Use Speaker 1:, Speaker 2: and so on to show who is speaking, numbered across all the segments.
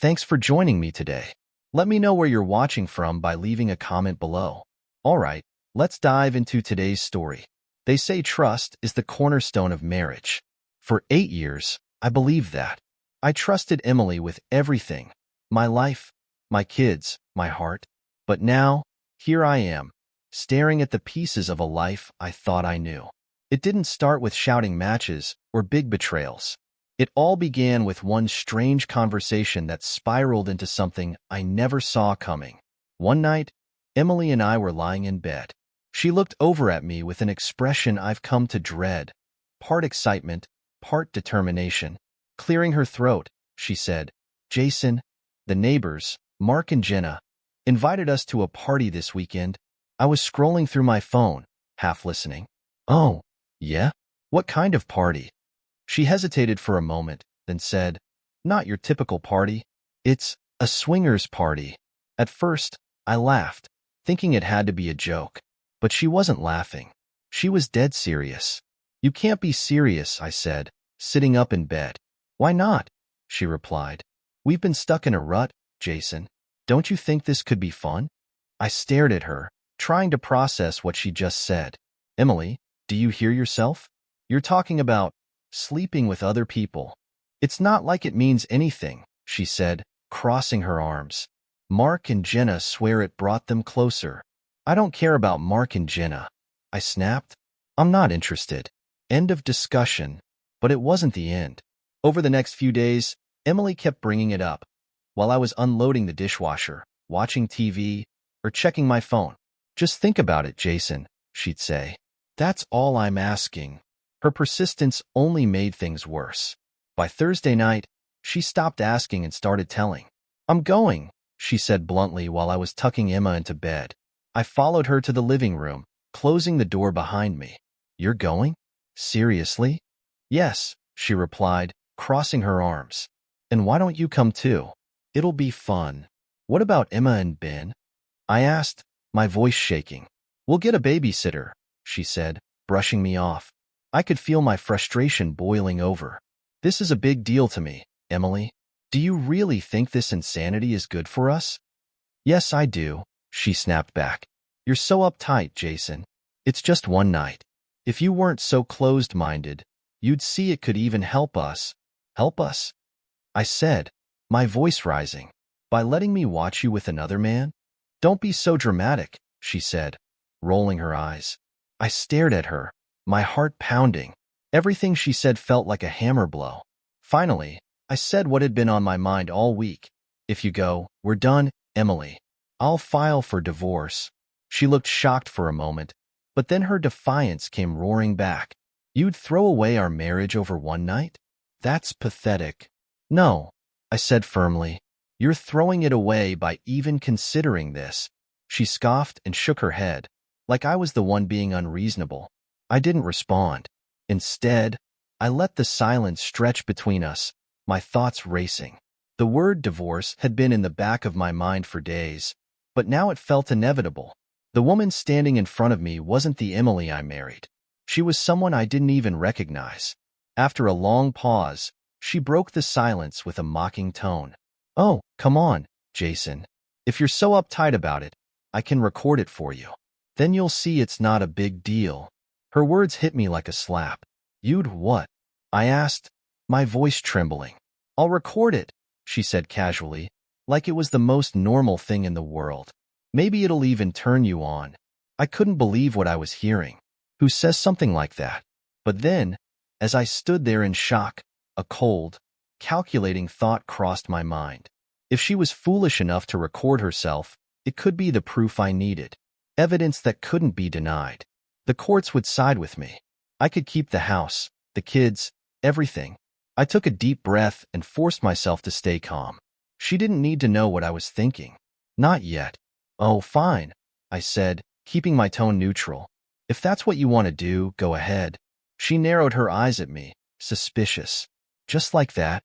Speaker 1: Thanks for joining me today. Let me know where you're watching from by leaving a comment below. Alright, let's dive into today's story. They say trust is the cornerstone of marriage. For 8 years, I believed that. I trusted Emily with everything. My life, my kids, my heart. But now, here I am, staring at the pieces of a life I thought I knew. It didn't start with shouting matches or big betrayals. It all began with one strange conversation that spiraled into something I never saw coming. One night, Emily and I were lying in bed. She looked over at me with an expression I've come to dread, part excitement, part determination. Clearing her throat, she said, "Jason, the neighbors, Mark and Jenna, invited us to a party this weekend." I was scrolling through my phone, half listening. "Oh, yeah? What kind of party?" She hesitated for a moment, then said, "Not your typical party. It's a swingers party." At first, I laughed, thinking it had to be a joke. But she wasn't laughing. She was dead serious. "You can't be serious," I said, sitting up in bed. "Why not?" she replied. "We've been stuck in a rut, Jason. Don't you think this could be fun?" I stared at her, trying to process what she just said. "Emily, do you hear yourself? You're talking about sleeping with other people. It's not like it means anything," she said, crossing her arms. "Mark and Jenna swear it brought them closer." "I don't care about Mark and Jenna," I snapped. "I'm not interested." End of discussion. But it wasn't the end. Over the next few days, Emily kept bringing it up, while I was unloading the dishwasher, watching TV, or checking my phone. "Just think about it, Jason," she'd say. "That's all I'm asking." Her persistence only made things worse. By Thursday night, she stopped asking and started telling. "I'm going," she said bluntly while I was tucking Emma into bed. I followed her to the living room, closing the door behind me. "You're going? Seriously?" "Yes," she replied, crossing her arms. "And why don't you come too? It'll be fun." "What about Emma and Ben?" I asked, my voice shaking. "We'll get a babysitter," she said, brushing me off. I could feel my frustration boiling over. "This is a big deal to me, Emily. Do you really think this insanity is good for us?" "Yes, I do," she snapped back. "You're so uptight, Jason. It's just one night. If you weren't so closed-minded, you'd see it could even help us." "Help us?" I said, my voice rising. "By letting me watch you with another man?" "Don't be so dramatic," she said, rolling her eyes. I stared at her, my heart pounding. Everything she said felt like a hammer blow. Finally, I said what had been on my mind all week. "If you go, we're done, Emily. I'll file for divorce." She looked shocked for a moment, but then her defiance came roaring back. "You'd throw away our marriage over one night? That's pathetic." "No," I said firmly. "You're throwing it away by even considering this." She scoffed and shook her head, like I was the one being unreasonable. I didn't respond. Instead, I let the silence stretch between us, my thoughts racing. The word divorce had been in the back of my mind for days, but now it felt inevitable. The woman standing in front of me wasn't the Emily I married. She was someone I didn't even recognize. After a long pause, she broke the silence with a mocking tone. "Oh, come on, Jason. If you're so uptight about it, I can record it for you. Then you'll see it's not a big deal." Her words hit me like a slap. "You'd what?" I asked, my voice trembling. "I'll record it," she said casually, like it was the most normal thing in the world. "Maybe it'll even turn you on." I couldn't believe what I was hearing. Who says something like that? But then, as I stood there in shock, a cold, calculating thought crossed my mind. If she was foolish enough to record herself, it could be the proof I needed. Evidence that couldn't be denied. The courts would side with me. I could keep the house, the kids, everything. I took a deep breath and forced myself to stay calm. She didn't need to know what I was thinking. Not yet. "Oh, fine," I said, keeping my tone neutral. "If that's what you want to do, go ahead." She narrowed her eyes at me, suspicious. "Just like that?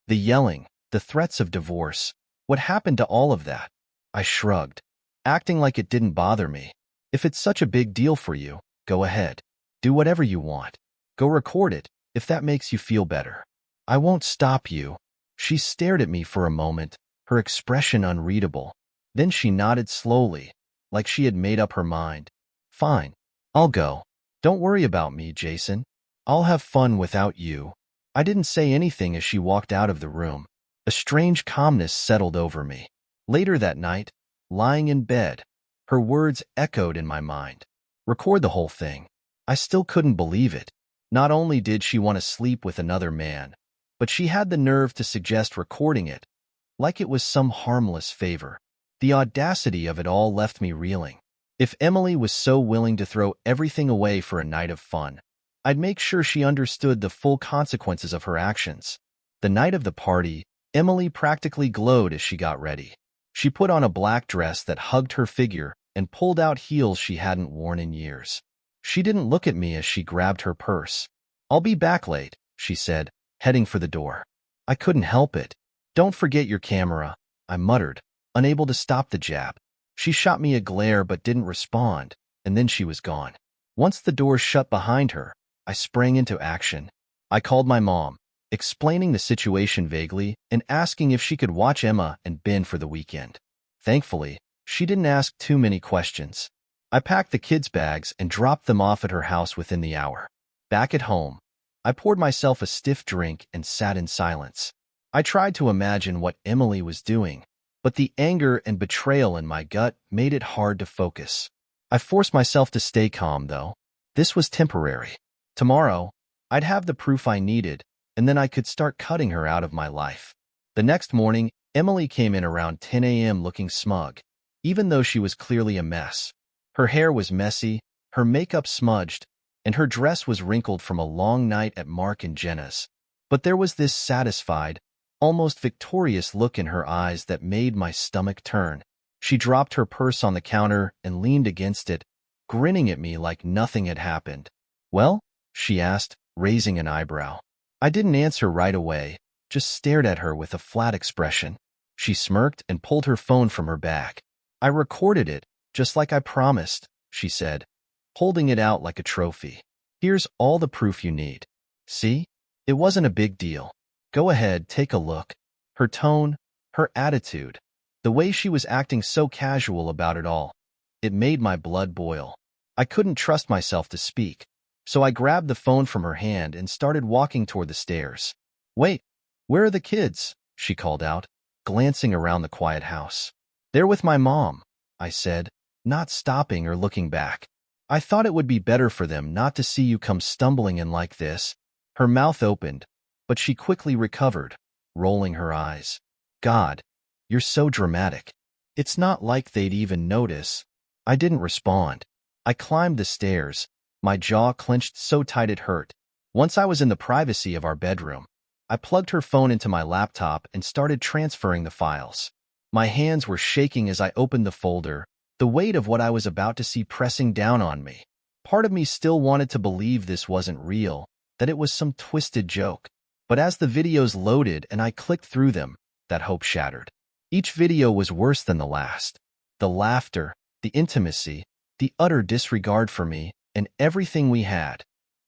Speaker 1: The yelling, the threats of divorce. What happened to all of that?" I shrugged, acting like it didn't bother me. "If it's such a big deal for you, go ahead. Do whatever you want. Go record it, if that makes you feel better. I won't stop you." She stared at me for a moment, her expression unreadable. Then she nodded slowly, like she had made up her mind. Fine. I'll go. Don't worry about me, Jason. I'll have fun without you. I didn't say anything as she walked out of the room. A strange calmness settled over me. Later that night, lying in bed, her words echoed in my mind. Record the whole thing. I still couldn't believe it. Not only did she want to sleep with another man, but she had the nerve to suggest recording it, like it was some harmless favor. The audacity of it all left me reeling. If Emily was so willing to throw everything away for a night of fun, I'd make sure she understood the full consequences of her actions. The night of the party, Emily practically glowed as she got ready. She put on a black dress that hugged her figure and pulled out heels she hadn't worn in years. She didn't look at me as she grabbed her purse. "I'll be back late," she said, heading for the door. I couldn't help it. "Don't forget your camera," I muttered, unable to stop the jab. She shot me a glare but didn't respond, and then she was gone. Once the door shut behind her, I sprang into action. I called my mom, explaining the situation vaguely and asking if she could watch Emma and Ben for the weekend. Thankfully, she didn't ask too many questions. I packed the kids' bags and dropped them off at her house within the hour. Back at home, I poured myself a stiff drink and sat in silence. I tried to imagine what Emily was doing, but the anger and betrayal in my gut made it hard to focus. I forced myself to stay calm, though. This was temporary. Tomorrow, I'd have the proof I needed, and then I could start cutting her out of my life. The next morning, Emily came in around 10 a.m. looking smug, even though she was clearly a mess. Her hair was messy, her makeup smudged, and her dress was wrinkled from a long night at Mark and Jenna's. But there was this satisfied, almost victorious look in her eyes that made my stomach turn. She dropped her purse on the counter and leaned against it, grinning at me like nothing had happened. "Well?" she asked, raising an eyebrow. I didn't answer right away, just stared at her with a flat expression. She smirked and pulled her phone from her bag. "I recorded it, just like I promised," she said, holding it out like a trophy. "Here's all the proof you need. See? It wasn't a big deal. Go ahead, take a look." Her tone, her attitude, the way she was acting so casual about it all, it made my blood boil. I couldn't trust myself to speak, so I grabbed the phone from her hand and started walking toward the stairs. "Wait, where are the kids?" she called out, glancing around the quiet house. "They're with my mom," I said, not stopping or looking back. "I thought it would be better for them not to see you come stumbling in like this." Her mouth opened, but she quickly recovered, rolling her eyes. "God, you're so dramatic." "It's not like they'd even notice." I didn't respond. I climbed the stairs, my jaw clenched so tight it hurt. Once I was in the privacy of our bedroom, I plugged her phone into my laptop and started transferring the files. My hands were shaking as I opened the folder, the weight of what I was about to see pressing down on me. Part of me still wanted to believe this wasn't real, that it was some twisted joke. But as the videos loaded and I clicked through them, that hope shattered. Each video was worse than the last. The laughter, the intimacy, the utter disregard for me, and everything we had.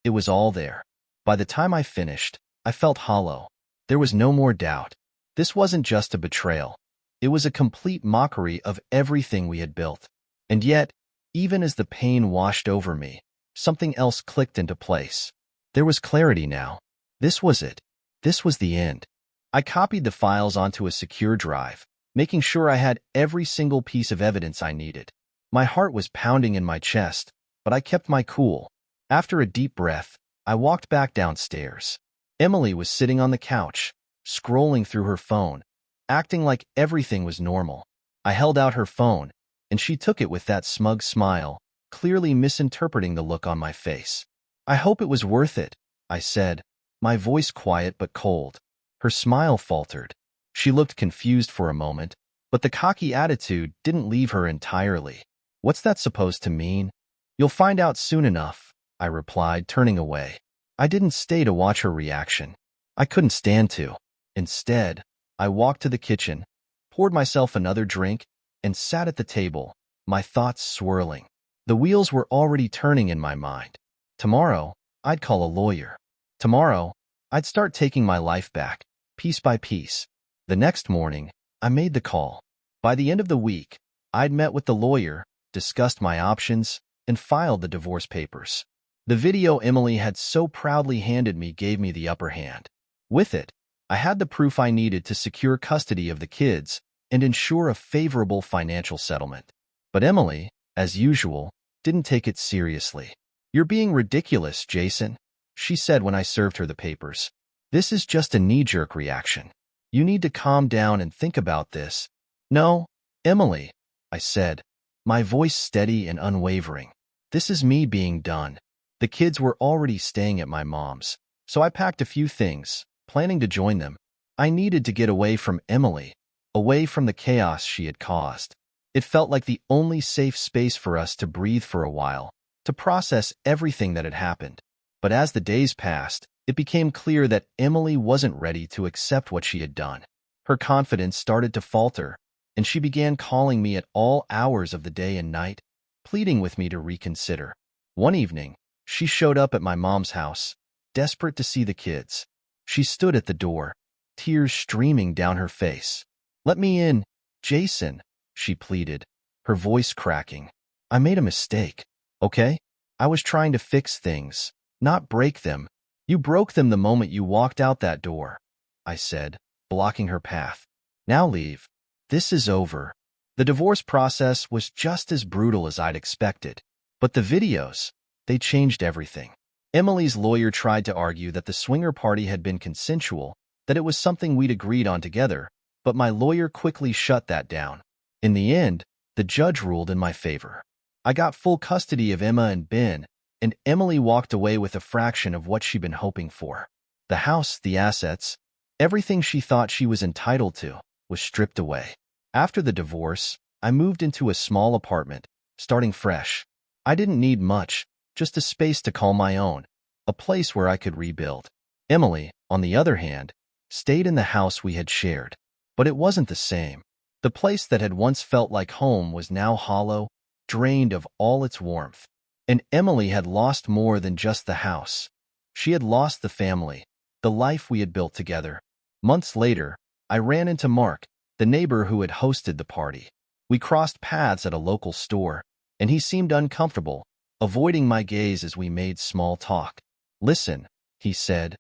Speaker 1: It was all there. By the time I finished, I felt hollow. There was no more doubt. This wasn't just a betrayal. It was a complete mockery of everything we had built. And yet, even as the pain washed over me, something else clicked into place. There was clarity now. This was it. This was the end. I copied the files onto a secure drive, making sure I had every single piece of evidence I needed. My heart was pounding in my chest, but I kept my cool. After a deep breath, I walked back downstairs. Emily was sitting on the couch, scrolling through her phone, acting like everything was normal. I held out her phone, and she took it with that smug smile, clearly misinterpreting the look on my face. "I hope it was worth it," I said, my voice quiet but cold. Her smile faltered. She looked confused for a moment, but the cocky attitude didn't leave her entirely. "What's that supposed to mean?" "You'll find out soon enough," I replied, turning away. I didn't stay to watch her reaction. I couldn't stand to. Instead, I walked to the kitchen, poured myself another drink, and sat at the table, my thoughts swirling. The wheels were already turning in my mind. Tomorrow, I'd call a lawyer. Tomorrow, I'd start taking my life back, piece by piece. The next morning, I made the call. By the end of the week, I'd met with the lawyer, discussed my options, and filed the divorce papers. The video Emily had so proudly handed me gave me the upper hand. With it, I had the proof I needed to secure custody of the kids and ensure a favorable financial settlement. But Emily, as usual, didn't take it seriously. "You're being ridiculous, Jason," she said when I served her the papers. "This is just a knee-jerk reaction. You need to calm down and think about this." "No, Emily," I said, my voice steady and unwavering. "This is me being done." The kids were already staying at my mom's, so I packed a few things, planning to join them. I needed to get away from Emily, away from the chaos she had caused. It felt like the only safe space for us to breathe for a while, to process everything that had happened. But as the days passed, it became clear that Emily wasn't ready to accept what she had done. Her confidence started to falter, and she began calling me at all hours of the day and night, pleading with me to reconsider. One evening, she showed up at my mom's house, desperate to see the kids. She stood at the door, tears streaming down her face. "Let me in, Jason," she pleaded, her voice cracking. "I made a mistake, okay? I was trying to fix things, not break them. You broke them the moment you walked out that door," I said, blocking her path. "Now leave. This is over." The divorce process was just as brutal as I'd expected. But the videos, they changed everything. Emily's lawyer tried to argue that the swinger party had been consensual, that it was something we'd agreed on together, but my lawyer quickly shut that down. In the end, the judge ruled in my favor. I got full custody of Emma and Ben, and Emily walked away with a fraction of what she'd been hoping for. The house, the assets, everything she thought she was entitled to, was stripped away. After the divorce, I moved into a small apartment, starting fresh. I didn't need much, just a space to call my own, a place where I could rebuild. Emily, on the other hand, stayed in the house we had shared. But it wasn't the same. The place that had once felt like home was now hollow, drained of all its warmth. And Emily had lost more than just the house. She had lost the family, the life we had built together. Months later, I ran into Mark, the neighbor who had hosted the party. We crossed paths at a local store, and he seemed uncomfortable, avoiding my gaze as we made small talk. "Listen," he said,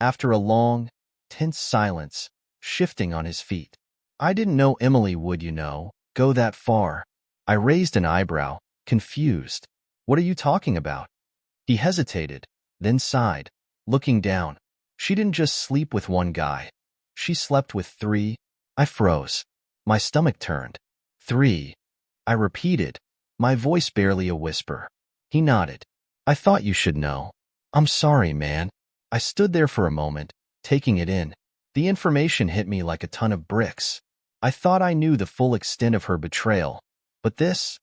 Speaker 1: after a long, tense silence, shifting on his feet. "I didn't know Emily would, go that far." I raised an eyebrow, confused. "What are you talking about?" He hesitated, then sighed, looking down. "She didn't just sleep with one guy. She slept with 3. I froze. My stomach turned. 3. I repeated, my voice barely a whisper. He nodded. "I thought you should know." "I'm sorry, man." I stood there for a moment, taking it in. The information hit me like a ton of bricks. I thought I knew the full extent of her betrayal, but this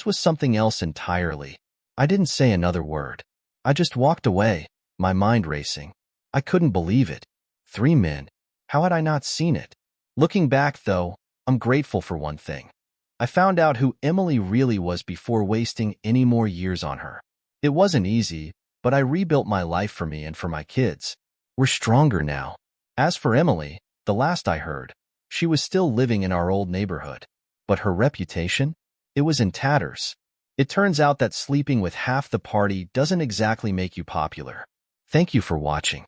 Speaker 1: was something else entirely. I didn't say another word. I just walked away, my mind racing. I couldn't believe it. 3 men. How had I not seen it? Looking back, though, I'm grateful for one thing. I found out who Emily really was before wasting any more years on her. It wasn't easy, but I rebuilt my life for me and for my kids. We're stronger now. As for Emily, the last I heard, she was still living in our old neighborhood. But her reputation? It was in tatters. It turns out that sleeping with half the party doesn't exactly make you popular. Thank you for watching.